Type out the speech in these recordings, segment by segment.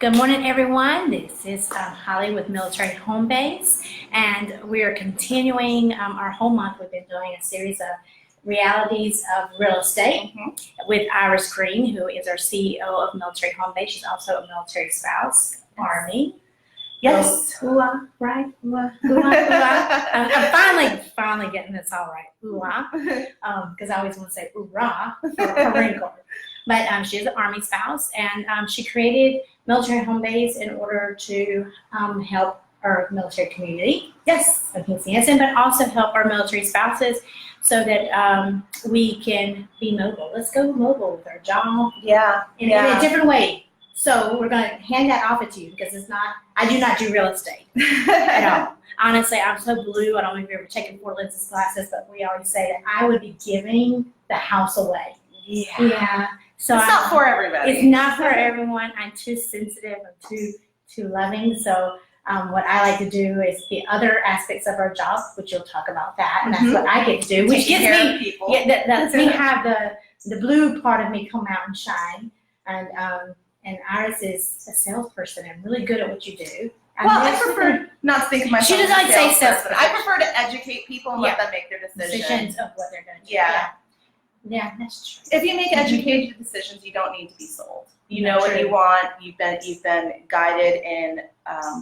Good morning, everyone. This is Holly with Military Home Base, and we are continuing our whole month. We've been doing a series of realities of real estate with Iris Green, who is our CEO of Military Home Base. She's also a military spouse, Army. Yes. Hoo-ah, right? Hoo-ah, hoo-ah, hoo-ah. I'm finally getting this all right. Hoo-ah. Because I always want to say hoorah for a Marine Corps. But she's an Army spouse, and she created Military Home Base in order to help our military community, of PCSN, but also help our military spouses so that we can be mobile. Let's go mobile with our job in a different way. So we're going to hand that off to you because I do not do real estate at all. Honestly, I'm so blue. I don't know if you've ever taken 4 lenses classes, but we always say that I would be giving the house away. Yeah. So it's not for everybody. It's not for everyone. I'm too sensitive. I'm too loving. So what I like to do is the other aspects of our job, which you'll talk about that, and that's what I get to do, which gives me that lets me have the blue part of me come out and shine. And Iris is a salesperson and really good at what you do. I prefer not to think of myself. She doesn't like to say salesperson. I prefer to educate people and let them make their decisions of what they're going to do. Yeah, that's true. If you make educated decisions, you don't need to be sold. You know what you want. You've been guided in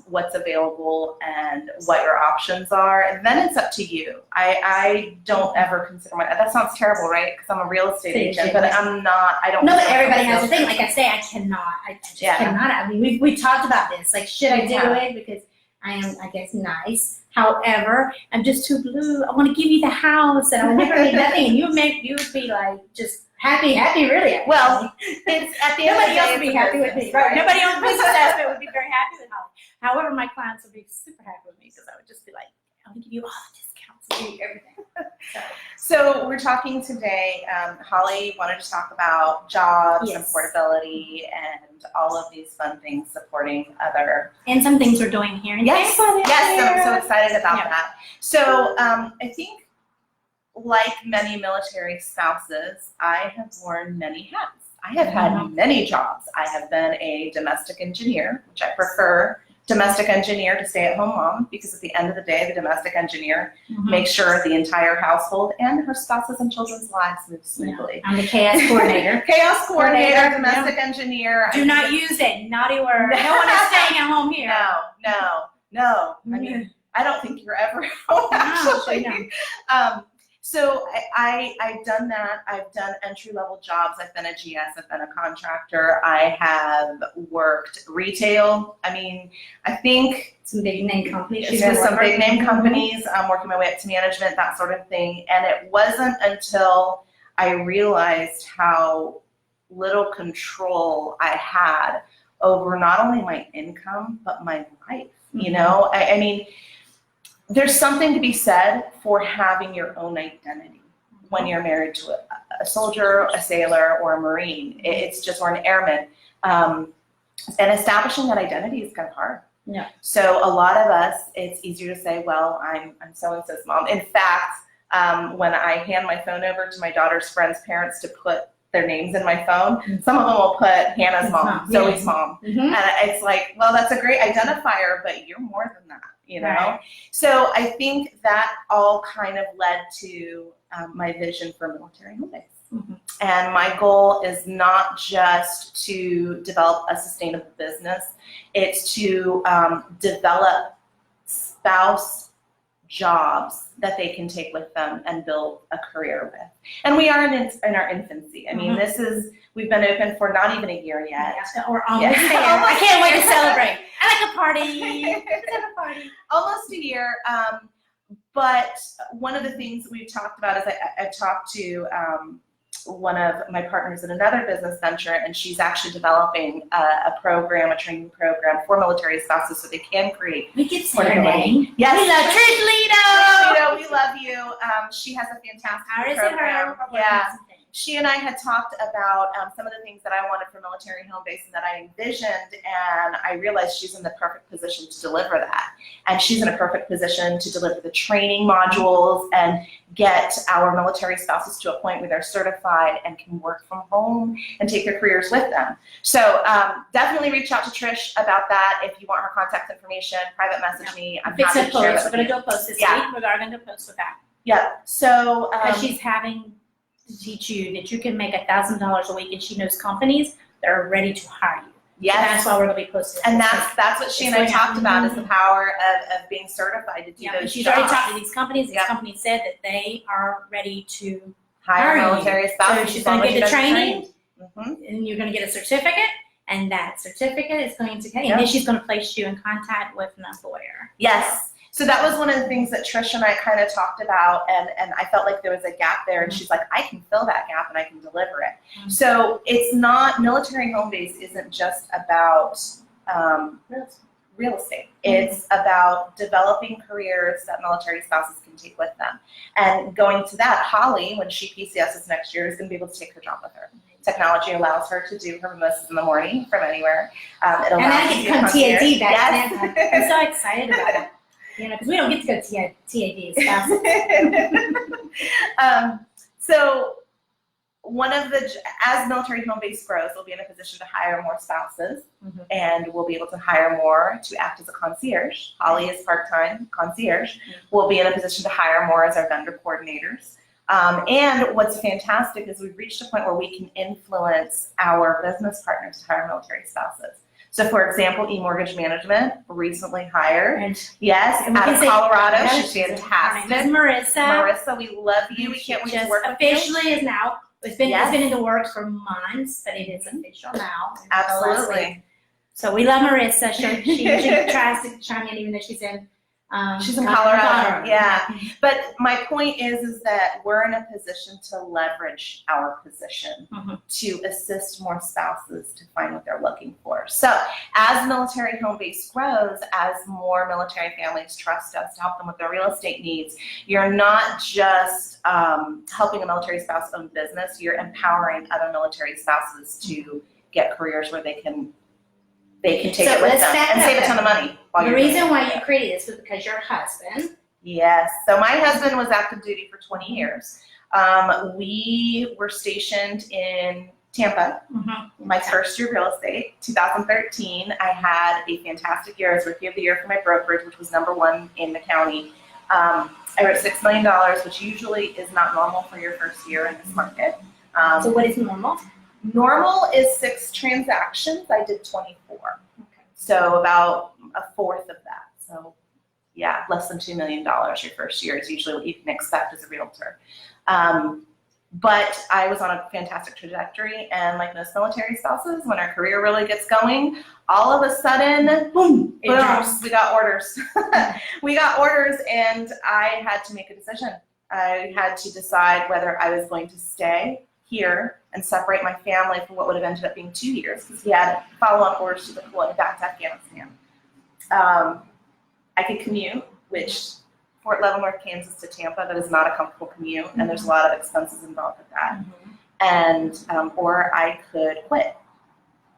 what's available and what your options are, and then it's up to you. I don't ever consider that sounds terrible, right? Because I'm a real estate agent, but I'm not. I don't. No, but everybody has a thing. Like I say, I cannot. I just cannot. I mean, we talked about this. Like, should I do it? Because I am, I guess, nice. However, I'm just too blue. I want to give you the house, and I would never need nothing. And you would be like just happy, really. Well, it's at the end of the day, nobody else would be happy with me. Right? Nobody on the business aspect would be very happy with Holly. However, my clients would be super happy with me because I would just be like, I'm gonna give you all the discounts and give you everything. So we're talking today. Holly wanted to talk about jobs and portability and all of these fun things supporting other. And some things we're doing here. Yes, I'm so excited about that. So I think, like many military spouses, I have worn many hats. I have had many jobs. I have been a domestic engineer, which I prefer domestic engineer to stay-at-home mom, because at the end of the day, the domestic engineer makes sure the entire household and her spouse's and children's lives move smoothly. I'm the chaos coordinator. Domestic engineer. Do not use it. Naughty word. No one is staying at home here. No. I mean, I don't think you're ever home, actually. No. So I've done that. I've done entry-level jobs. I've been a GS. I've been a contractor. I have worked retail. I mean, I think some big name companies. Some big name companies. I'm working my way up to management, that sort of thing. And it wasn't until I realized how little control I had over not only my income, but my life. You know, I mean, there's something to be said for having your own identity when you're married to a soldier, a sailor, or a Marine. It's just, or an airman. And establishing that identity is kind of hard. Yeah. So a lot of us, it's easier to say, well, I'm so-and-so's mom. In fact, when I hand my phone over to my daughter's friends' parents to put their names in my phone, some of them will put Hannah's mom, Zoe's mom. And it's like, well, that's a great identifier, but you're more than that. You know, right. So I think that all kind of led to my vision for Military Home Base. And my goal is not just to develop a sustainable business, it's to develop spouse jobs that they can take with them and build a career with. And we are in our infancy. I mean, we've been open for not even a year yet. We're almost there. I can't wait to celebrate. I like a party. Let's have a party. Almost a year. But one of the things we've talked about is I talked to one of my partners in another business venture, and she's actually developing a training program for military spouses so they can create. We get her name. Yes. We love Trish Lido. We love you. She has a fantastic Iris program. And her. she and I had talked about some of the things that I wanted for military home base and that I envisioned, and I realized she's in the perfect position to deliver that. And she's in a perfect position to deliver the training modules and get our military spouses to a point where they're certified and can work from home and take their careers with them. So definitely reach out to Trish about that. If you want her contact information, private message me. I'm Fix happy a to share post. that We're with gonna you. do a post this Yeah. week. We're going to post with that. Yeah. So Because she's having to teach you that you can make $1,000 a week, and she knows companies that are ready to hire you. yes. So that's why we're going to be posting. And this that's what she and I It's talked going about out. is the power of being certified to do Yeah, and those she's jobs. already talked to these companies. These Yeah. companies said that they are ready to Hire hire you. military spouses. So she's as long going to as you get the guys are training, trained. and you're going to get a certificate, and that certificate is going to and Yeah. then she's going to place you in contact with an employer. Yes. So that was one of the things that Trish and I kind of talked about, and I felt like there was a gap there, and she's like, I can fill that gap and I can deliver it. Mhm. So it's not, military home base isn't just about real estate. It's about developing careers that military spouses can take with them. And going to that, Holly, when she PCSs next year, is going to be able to take her job with her. Technology allows her to do her mimosas in the morning from anywhere. It allows And I her get to to come concierge. TAD back Yes. then. I'm so excited about it. You know, because we don't get to go TAD as fast. So one of the, as military home base grows, we'll be in a position to hire more spouses, Mhm. and we'll be able to hire more to act as a concierge. Holly is part-time concierge. We'll be in a position to hire more as our vendor coordinators. And what's fantastic is we've reached a point where we can influence our business partners to hire military spouses. So for example, eMortgage Management recently hired, And yes, And we out can of say- Colorado. yeah, She's her name fantastic. is Marissa. Marissa, we love you. We can't wait to Just work with you. officially is now. It's been in the works for months, but it is official now. Absolutely. So we love Marissa. She usually tries to chime in, even though she's in. She's in Colorado. Yeah. But my point is that we're in a position to leverage our position Mhm. to assist more spouses to find what they're looking for. So as military home base grows, as more military families trust us to help them with their real estate needs, you're not just helping a military spouse own business, you're empowering other military spouses to get careers where they can take So it with let's them back and up save a then. ton of money. while The you're doing reason it. why you created this was because your husband. Yes. So my husband was active duty for 20 years. We were stationed in Tampa. My first year real estate, 2013. I had a fantastic year. I was Rookie of the Year for my brokerage, which was #1 in the county. I wrote $6 million, which usually is not normal for your first year in this market. So what is normal? Normal is 6 transactions. I did 24. Okay. So about a fourth of that. So yeah, less than $2 million your first year is usually what you can expect as a realtor. But I was on a fantastic trajectory, and like most military spouses, when our career really gets going, all of a sudden, boom, It drops. we got orders. We got orders, and I had to make a decision. I had to decide whether I was going to stay here and separate my family from what would have ended up being 2 years, because we had follow-on orders to deploy back to Afghanistan. I could commute, which Fort Leavenworth, Kansas to Tampa, that is not a comfortable commute, and there's a lot of expenses involved with that. And or I could quit.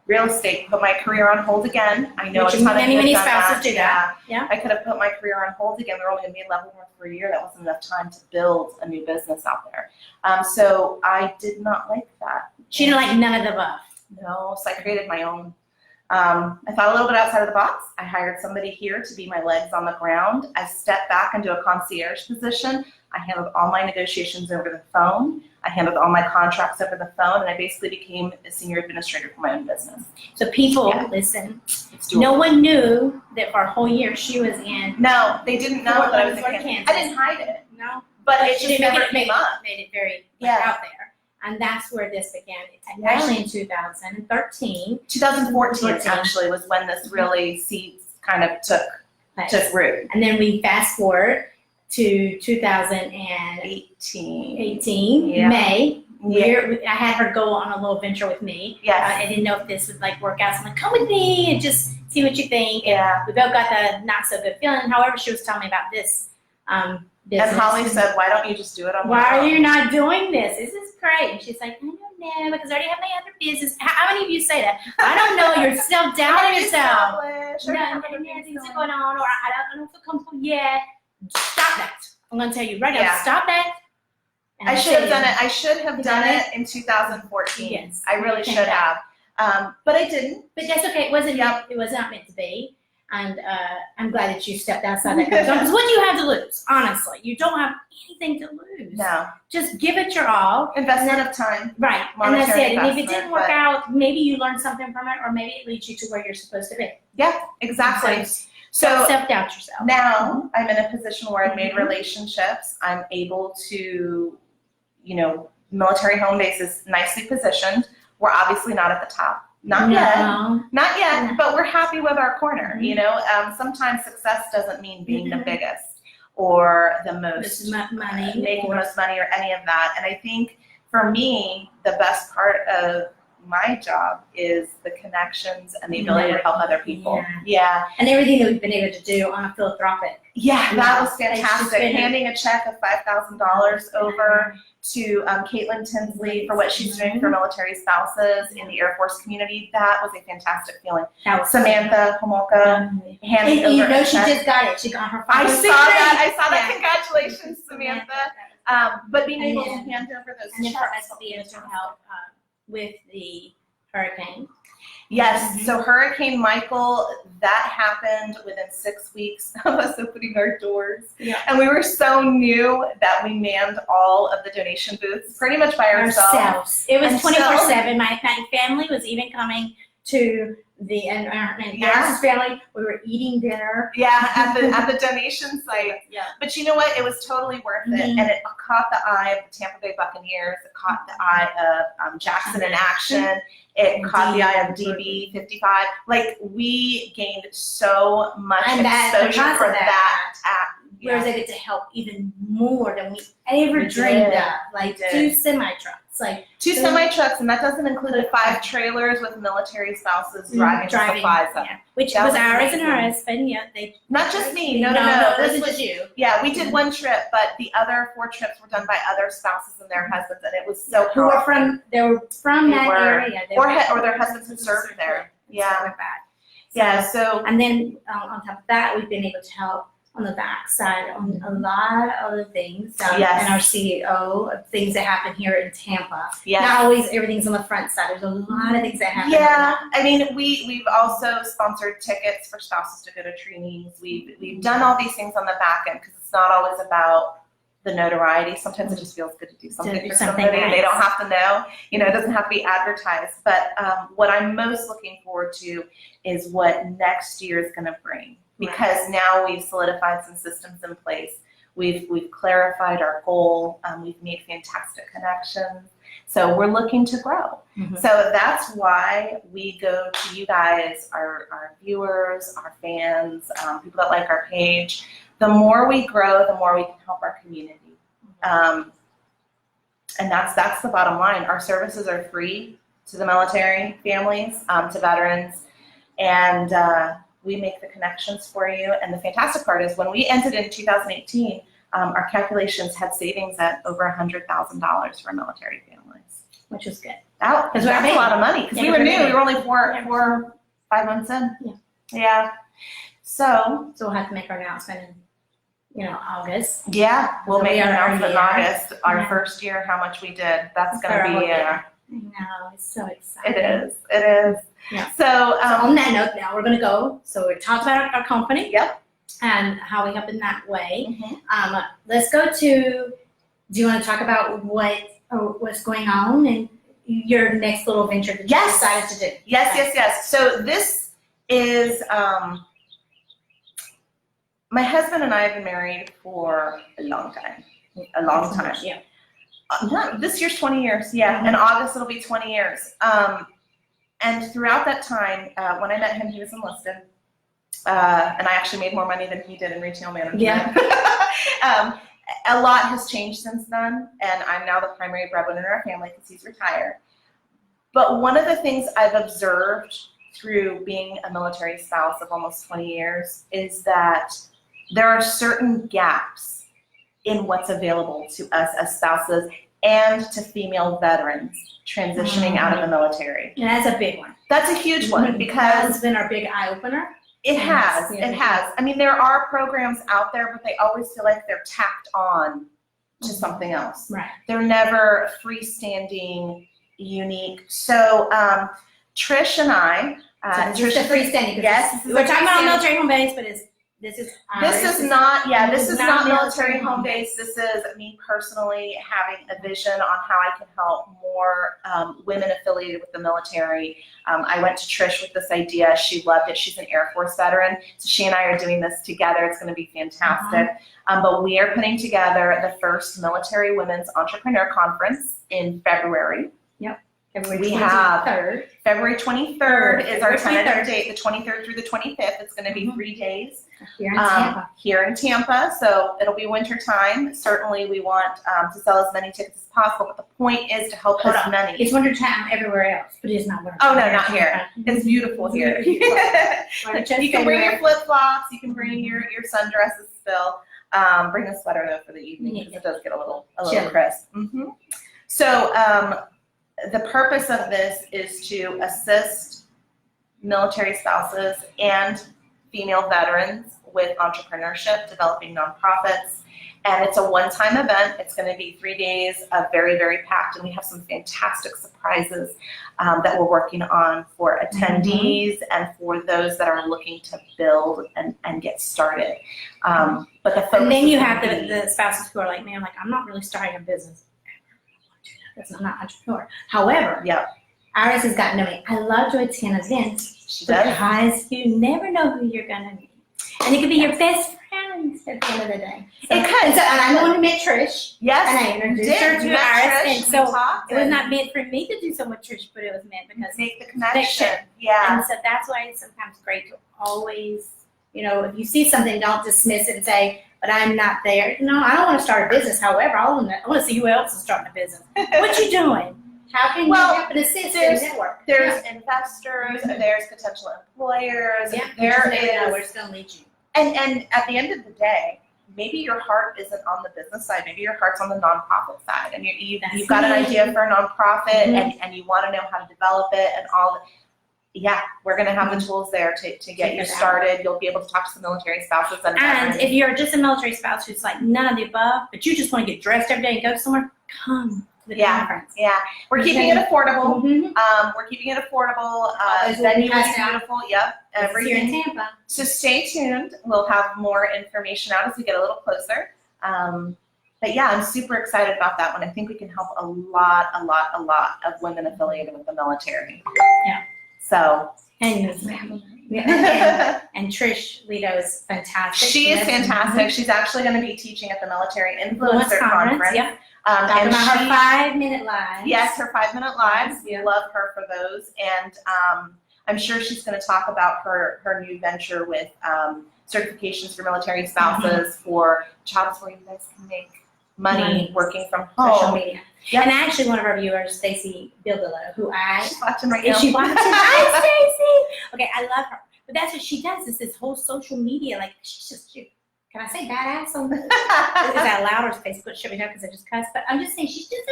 Real estate, put my career on hold again. I know Which a ton of many, people many have done spouses do that. Yeah. I could have put my career on hold again. We were only going to be in Leavenworth for a year. That wasn't enough time to build a new business out there. So I did not like that. She didn't like none of the above. No, so I created my own. I thought a little bit outside of the box. I hired somebody here to be my legs on the ground. I stepped back into a concierge position. I handled all my negotiations over the phone. I handled all my contracts over the phone, and I basically became a senior administrator for my own business. So people, Yeah. listen, It's doable. no one knew that for a whole year she was in. No, they didn't know that I was in Fort Kansas. Kansas. I didn't hide it, No. but it She just didn't never came up. made it very Yeah. out there. And that's where this began. Yeah. Actually in 2013. 2014 actually was when this really seeds kind of took root. And then we fast forward to 2018, 18. Yeah. May. Yeah. I had her go on a little venture with me. Yes. I didn't know if this would like work out. So I'm like, come with me and just see what you think. Yeah. We both got the not so good feeling. However, she was telling me about this business. And Holly said, why don't you just do it on your why are own? you not doing this? This is great. And she's like, I don't know, because I already have my other business. How many of you say that? I don't know, you're still down on yourself. Things are going on, or I don't feel comfortable yet. Stop that. I'm going to tell you right now, stop that. And I should have done it. I should have done it in 2014. Yes. I really should have. But I didn't. But that's okay. It wasn't. It was not meant to be. And I'm glad that you stepped outside that comfort zone. Because what do you have to lose? Honestly, you don't have anything to lose. No. Just give it your all. Investment of time. Right. And that's it. And if it didn't work but- out, maybe you learned something from it, or maybe it leads you to where you're supposed to be. Yeah, exactly. So self-doubt yourself. now I'm in a position where I've made Mhm. relationships. I'm able to, military home base is nicely positioned. We're obviously not at the top. Not yet. Not yet, No. but we're happy with our corner. Mhm. Sometimes success doesn't mean being the biggest or the most Money. making the most money or any of that. And I think for me, the best part of my job is the connections and the ability to help other people. Yeah. And everything that we've been able to do on a philanthropic. Yeah, that was It's just fantastic. been- Handing a check of $5,000 over to Caitlin Tinsley for what she's doing for military spouses in the Air Force community. That was a fantastic feeling. That was Samantha Homolka handing and you over know a she check. just got it. She got her I final saw that. degree. I saw that. Yeah. Congratulations, Samantha. But being able to hand over those And then for checks. us to be able to help with the hurricane. Yes, Mhm. so Hurricane Michael, that happened within 6 weeks of us opening our doors. Yeah. And we were so new that we manned all of the donation booths pretty much by ourselves. It was And so- 24/7. My family was even coming to the and Harris's family. We were eating dinner. Yeah, at the donation site. Yeah. But you know what? It was totally worth it. Mhm. And it caught the eye of the Tampa Bay Buccaneers. It caught the eye of Jackson in action. It And caught the eye of DB. DB 55. Like, we gained so much And that- exposure because for of that app. We were able to help even more than we ever We dreamed did. of. Like We did. 2 semi-trucks. Like 2 semi-trucks, and that doesn't include the 5 trailers with military spouses driving supplies up. yeah. Which That was was ours and her amazing. husband. Yeah, they. Not just me. No. It This wasn't was- just you. Yeah, we did 1 trip, but the other 4 trips were done by other spouses and their husbands, and it was so Who were powerful. they were from They that were. area. They Or were- their husbands had served there. Yeah. So we're back. Yeah, so And then on top of that, we've been able to help on the backside on a lot of other things. Yes. And our CEO of things that happen here in Tampa. yeah. Not always everything's on the front side. There's a lot of things that happen. Yeah, I mean, we've also sponsored tickets for spouses to go to trainings. We've done all these things on the back end because it's not always about the notoriety. Sometimes it just feels good to do something do for something somebody, and they nice. don't have to know. It doesn't have to be advertised. But what I'm most looking forward to is what next year is going to bring, because now we've solidified some systems in place. We've clarified our goal. We've made fantastic connections. So we're looking to grow. Mhm. So that's why we go to you guys, our viewers, our fans, people that like our page. The more we grow, the more we can help our community. And that's the bottom line. Our services are free to the military families, to veterans, and we make the connections for you. And the fantastic part is when we entered in 2018, our calculations had savings at over $100,000 for military families. Which was good. That's we're a big. lot of money because Yeah, we were we're new. big. We were only Yeah. 5 months in. Yeah. Yeah. So So we'll have to make our announcement in, August. yeah, we'll So make we an are announcement in already August. Our Yeah. first year, how much we did. That's For going our to whole be. year. I know, it's so exciting. It is. It is. Yeah. So. So on that note, now we're going to go. So we talked about our company. Yep. And how we help in that way. Mhm. Let's go to. Do you want to talk about what's going on and your next little venture that you Yes. decided to do? Yes. So this is. My husband and I have been married for a long time. A long time. Yeah. This year's 20 years, yeah. Mhm. In August, it'll be 20 years. And throughout that time, when I met him, he was enlisted. And I actually made more money than he did in retail management. Yeah. A lot has changed since then, and I'm now the primary breadwinner in our family because he's retired. But one of the things I've observed through being a military spouse of almost 20 years is that there are certain gaps in what's available to us as spouses and to female veterans transitioning out of the military. And that's a big one. That's a huge one because That's been our big eye opener. it has. Yeah. It has. I mean, there are programs out there, but they always feel like they're tacked on to something else. Right. They're never freestanding, unique. So Trish and I, So this is the freestanding. Yes, We're talking about military home base, but this is not not military home base. This is me personally having a vision on how I can help more women affiliated with the military. I went to Trish with this idea. She loved it. She's an Air Force veteran. So she and I are doing this together. It's going to be fantastic. But we are putting together the first Military Women's Entrepreneur Conference in February. February We 23rd. have February 23rd is our February tentative date, the 23rd through the 25th. It's going to be 3 days. Here in Tampa. Here in Tampa, so it'll be winter time. Certainly we want to sell as many tickets as possible, but the point is to help Hold as on. many. It's winter time everywhere else, but it's not winter. Oh, no, not here. It's beautiful here. You can bring your flip-flops, you can bring your sundresses still. Bring a sweater though for the evening because it does get a little Chilly. crisp. So the purpose of this is to assist military spouses and female veterans with entrepreneurship, developing nonprofits, and it's a one-time event. It's going to be 3 days of very, very packed, and we have some fantastic surprises that we're working on for attendees and for those that are looking to build and get started. But the focus And then you is have gonna be- the spouses who are like, man, I'm not really starting a business. That's not an entrepreneur. However, Yep. Iris has gotten to me. I love to attend events She does. because you never know who you're going to meet. And it could be your best friends at the end of the day. So, It could. And I'm the one who met Trish. Yes. And I introduced her to You met Iris. Trish, And we so talked, it was and not meant for me to do so with Trish, but it was meant because make the connection. Yeah. And so that's why it's sometimes great to always, if you see something, don't dismiss it and say, but I'm not there. No, I don't want to start a business. However, I want to see who else is starting a business. What you doing? How can Well, you help and assist there's- and network? There's investors, there's potential employers, Yeah, there where is, it's going to lead you. and at the end of the day, maybe your heart isn't on the business side, maybe your heart's on the nonprofit side, and you've That's got an me. idea for a nonprofit, Mhm. and you want to know how to develop it and all. Yeah, we're going to have the tools there to get Figure you it out. started. You'll be able to talk to some military spouses and And if you're just a military spouse who's like none of the above, but you just want to get dressed every day and go somewhere, come to the Yeah. conference. yeah, we're keeping it affordable. Mhm. We're keeping it affordable. Always will be Venue is passed out. beautiful. Yep, Here everything. in Tampa. So stay tuned. We'll have more information out as we get a little closer. But yeah, I'm super excited about that one. I think we can help a lot of women affiliated with the military. Yeah. So And Trish Lito is fantastic. she is Yes. fantastic. She's actually going to be teaching at the Military Influencer Conference. Yep. And Talking about her she- 5-minute live. Yes, her 5-minute lives. We Yeah. love her for those. And I'm sure she's going to talk about her new venture with certifications for military spouses for jobs where you guys can make money working from Social home. media. Yep. And actually, one of our viewers, Stacy Bildillo, who She's watching right is now. she watching? Hi, Stacy. Okay, I love her. But that's what she does. Is this whole social media, like she's just. Can I say badass on this? Is that loud or Facebook shut me down because I just cussed? But I'm just saying she's just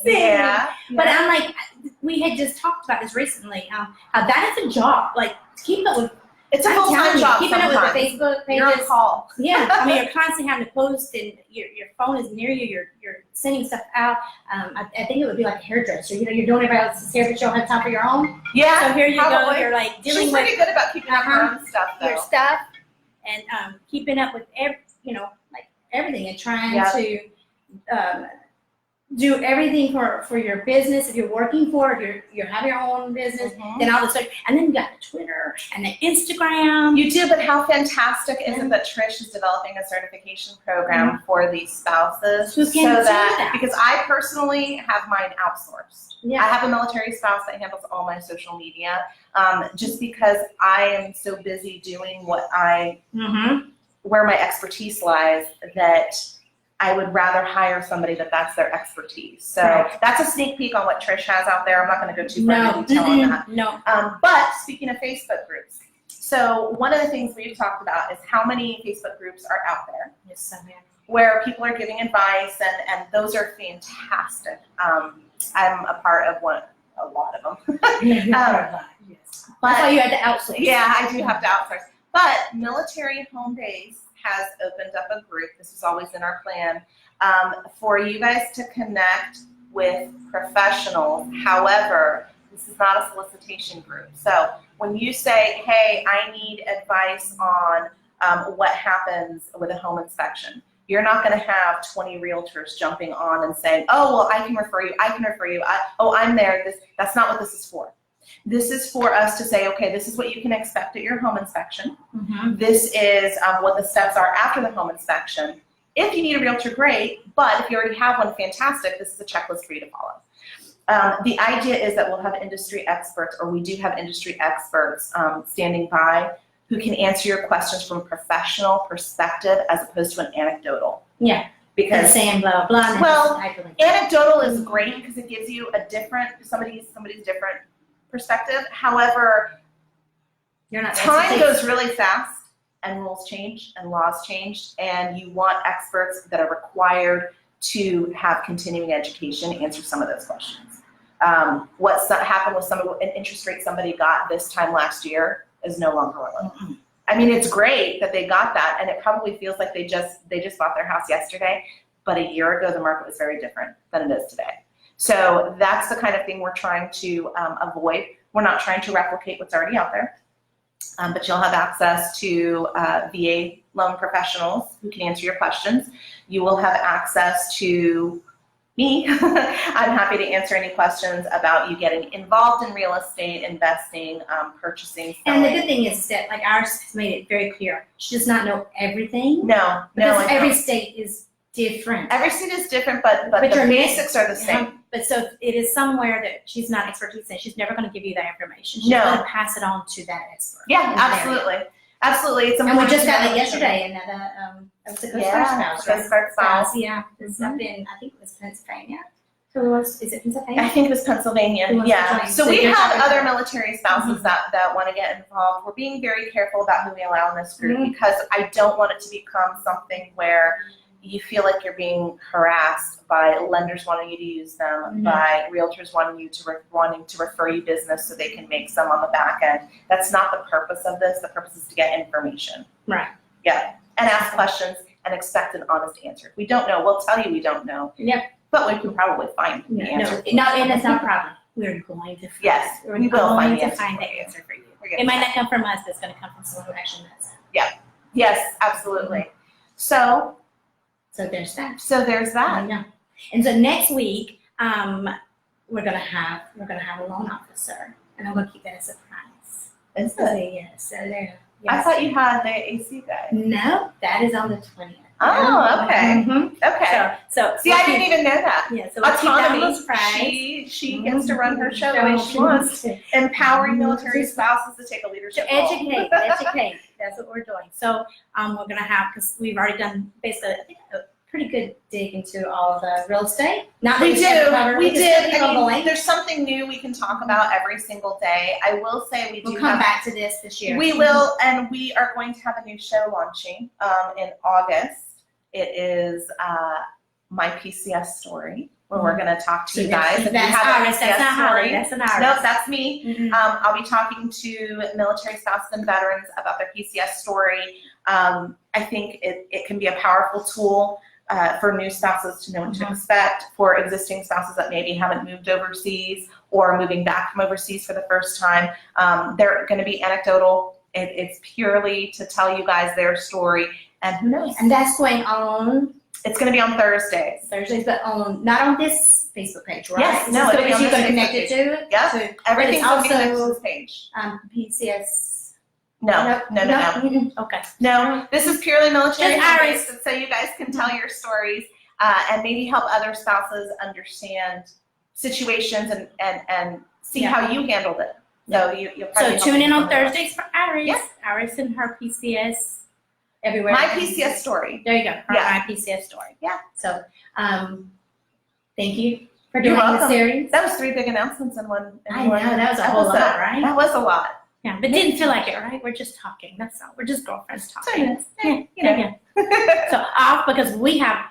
amazing. Yeah. But I'm like, we had just talked about this recently. How that is a job. Like keep up with. It's a I'm full-time telling you, job keeping up with the sometimes. Facebook You're on pages. call. Yeah, I mean, you're constantly having to post, and your phone is near you. You're sending stuff out. I think it would be like a hairdresser. You're doing everybody else's hair, but you don't have time for your own. Yeah. So here you go. probably. You're like dealing She's with pretty good about keeping up her own stuff, though. your stuff and keeping up with like everything and trying Yeah. to do everything for your business. If you're working for it, if you have your own business, Mhm. then all the stuff. And then you got the Twitter and the Instagram. You do, but how fantastic is it that Trish is developing a certification program for these spouses Who can do that. because I personally have mine outsourced. Yeah. I have a military spouse that handles all my social media just because I am so busy doing Mm-hmm. where my expertise lies that I would rather hire somebody that's their expertise. So Right. that's a sneak peek on what Trish has out there. I'm not going to go too far into detail on that. No. But speaking of Facebook groups, so one of the things we've talked about is how many Facebook groups are out there. Yes, so many. where people are giving advice, and those are fantastic. I'm a part of a lot of them. Yes. That's why you had to outsource. Yeah, I do have to outsource. But Military Home Base has opened up a group. This was always in our plan for you guys to connect with professionals. However, this is not a solicitation group. So when you say, hey, I need advice on what happens with a home inspection, you're not going to have 20 realtors jumping on and saying, oh, well, I can refer you. I'm there. That's not what this is for. This is for us to say, okay, this is what you can expect at your home inspection. Mm-hmm. This is what the steps are after the home inspection. If you need a realtor, great. But if you already have one, fantastic. This is a checklist for you to follow. The idea is that we'll have industry experts, or we do have industry experts standing by who can answer your questions from a professional perspective as opposed to an anecdotal. Yeah. Because saying blah blah blah. Well, anecdotal is great because it gives you a different somebody's different perspective. However, you're not time goes really fast, and rules change and laws change, and you want experts that are required to have continuing education answer some of those questions. What happened with an interest rate somebody got this time last year is no longer relevant. Mm-hmm. I mean, it's great that they got that, and it probably feels like they just bought their house yesterday, but a year ago the market was very different than it is today. So that's the kind of thing we're trying to avoid. We're not trying to replicate what's already out there, but you'll have access to VA loan professionals who can answer your questions. You will have access to me. I'm happy to answer any questions about you getting involved in real estate, investing, purchasing, selling. And the good thing is that like ours has made it very clear. She does not know everything. No, because every state is different. Every state is different, but the basics are the same. But so it is somewhere that she's not expertise in. She's never going to give you that information. She's No. going to pass it on to that expert. Yeah, absolutely. Absolutely. It's and important. we just got it yesterday, and it was a Coast Guard spouse. Coast Guard spouse. Yeah, it's up in, I think it was Pennsylvania. Is it Pennsylvania? I think it was Pennsylvania. Yeah. So we have other military spouses that want to get involved. We're being very careful about who we allow in this group because I don't want it to become something where you feel like you're being harassed by lenders wanting you to use them, by realtors wanting to refer you business so they can make some on the back end. That's not the purpose of this. The purpose is to get information. Right. Yeah. And ask questions and expect an honest answer. If we don't know, we'll tell you we don't know. Yep. But we can probably find the answer. No, and it's not a problem. We're going to find Yes, we're we will going find to the find the answer for you. It might not come from us, but it's going to come from someone who actually knows it. Yes, absolutely. So there's that. there's that. I know. And so next week, we're gonna have a loan officer, and I'm gonna keep that a surprise. Is So it? yes, so there. I Yes. thought you had the AC guy. No, that is on the 20th. Oh, okay. Mhm. Okay. So See, I didn't even know that. Yeah, so we'll keep that on the Autonomy. surprise. She gets to run her show the way she wants. Empowering military spouses to take a leadership To role. educate. That's what we're doing. So we're gonna have, because we've already done basically, I think, a pretty good dig into all the real estate. Not that We haven't covered, we can did. still keep I on mean, going. there's something new we can talk about every single day. I will say we do We'll come have, back to this year. we will, and we are going to have a new show launching in August. It is My PCS Story, where we're going to talk to you guys. If you That's have a ours. That's PCS not story, ours. That's an ours. Nope, that's me. Mhm. I'll be talking to military spouses and veterans about their PCS story. I think it can be a powerful tool for new spouses to know what to expect, for existing spouses that maybe haven't moved overseas or moving back from overseas for the first time. They're going to be anecdotal. It's purely to tell you guys their story, and who knows? And that's going on It's going to be on Thursdays. Thursdays, but not on this Facebook page, right? Yes, It's no, just it'll be on you're this going to Facebook connect it page. to it. Yep. So, Everything's but going it's to be connected to also this page. PCS. No. Mm-mm. Okay. No, this is purely military Just ours. based, so you guys can tell your stories and maybe help other spouses understand situations and see how you handled it. So you'll probably So tune in on help them. Thursdays for Iris. Yeah. Iris and her PCS everywhere. My PCS story. There you go. Her Yeah. My PCS story. Yeah. So thank you for You're doing this welcome. series. That was 3 big announcements in one. I know, that was a whole episode. lot, right? That was a lot. Yeah, but didn't feel like it, right? We're just talking. That's all. We're just girlfriends talking. So, yeah, you know. So off because we have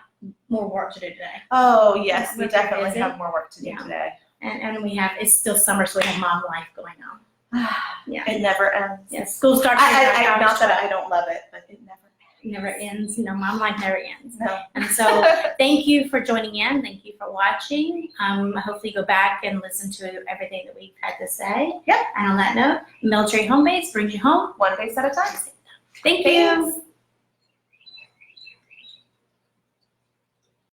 more work to do today. Oh, yes, we We're definitely busy. have more work to do Yeah. today. And we have, it's still summer, so we have mom life going on. Yeah. It never ends. Yes, school starts. Not that I don't love it, but it never ends. Mom life never ends. No. And so thank you for joining in. Thank you for watching. Hopefully go back and listen to everything that we've had to say. Yep. And on that note, Military Home Base brings you home One base at a time. Thank you. Thanks.